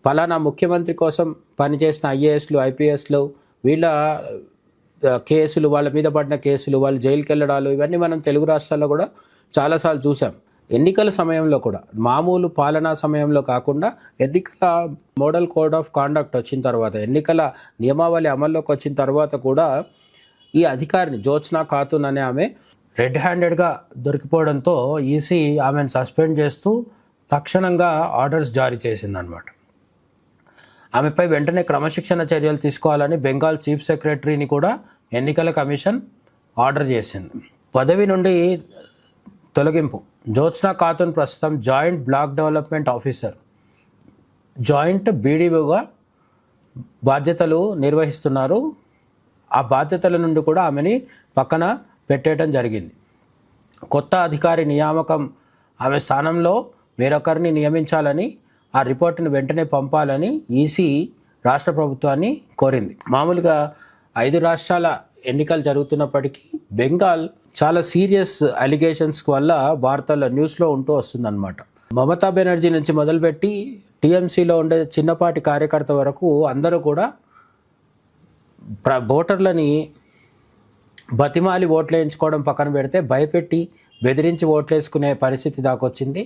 ఫలానా ముఖ్యమంత్రి కోసం పనిచేసిన ఐఏఎస్లు ఐపీఎస్లు వీళ్ళ కేసులు, వాళ్ళ మీద పడిన కేసులు, వాళ్ళు జైలుకి వెళ్ళడాలు, ఇవన్నీ మనం తెలుగు రాష్ట్రాల్లో కూడా చాలాసార్లు చూసాం. ఎన్నికల సమయంలో కూడా, మామూలు పాలనా సమయంలో కాకుండా ఎన్నికల మోడల్ కోడ్ ఆఫ్ కాండక్ట్ వచ్చిన తర్వాత, ఎన్నికల నియమావళి అమల్లోకి వచ్చిన తర్వాత కూడా ఈ అధికారిని జ్యోత్స్నా ఖాతున్ అనే ఆమె రెడ్ హ్యాండెడ్గా దొరికిపోవడంతో ఈసీ ఆమెను సస్పెండ్ చేస్తూ తక్షణంగా ఆర్డర్స్ జారీ చేసిందనమాట. ఆమెపై వెంటనే క్రమశిక్షణ చర్యలు తీసుకోవాలని బెంగాల్ చీఫ్ సెక్రటరీని కూడా ఎన్నికల కమిషన్ ఆర్డర్ చేసింది. పదవి నుండి తొలగింపు. జ్యోత్స్నా ఖాతున్ ప్రస్తుతం joint block development officer, joint బీడీఓగా బాధ్యతలు నిర్వహిస్తున్నారు. ఆ బాధ్యతల నుండి కూడా ఆమెని పక్కన పెట్టేయడం జరిగింది. కొత్త అధికారి నియామకం, ఆమె స్థానంలో వేరొకరిని నియమించాలని, ఆ రిపోర్టును వెంటనే పంపాలని ఈసీ రాష్ట్ర ప్రభుత్వాన్ని కోరింది. మామూలుగా 5 రాష్ట్రాల ఎన్నికలు జరుగుతున్నప్పటికీ బెంగాల్ చాలా సీరియస్ అలిగేషన్స్ వల్ల వార్తల్లో న్యూస్లో ఉంటూ వస్తుందన్నమాట. మమతా బెనర్జీ నుంచి మొదలుపెట్టి టీఎంసీలో ఉండే చిన్నపాటి కార్యకర్త వరకు అందరూ కూడా ఓటర్లని బతిమాలి ఓట్లు వేయించుకోవడం పక్కన పెడితే భయపెట్టి బెదిరించి ఓట్లు వేసుకునే పరిస్థితి దాకా వచ్చింది.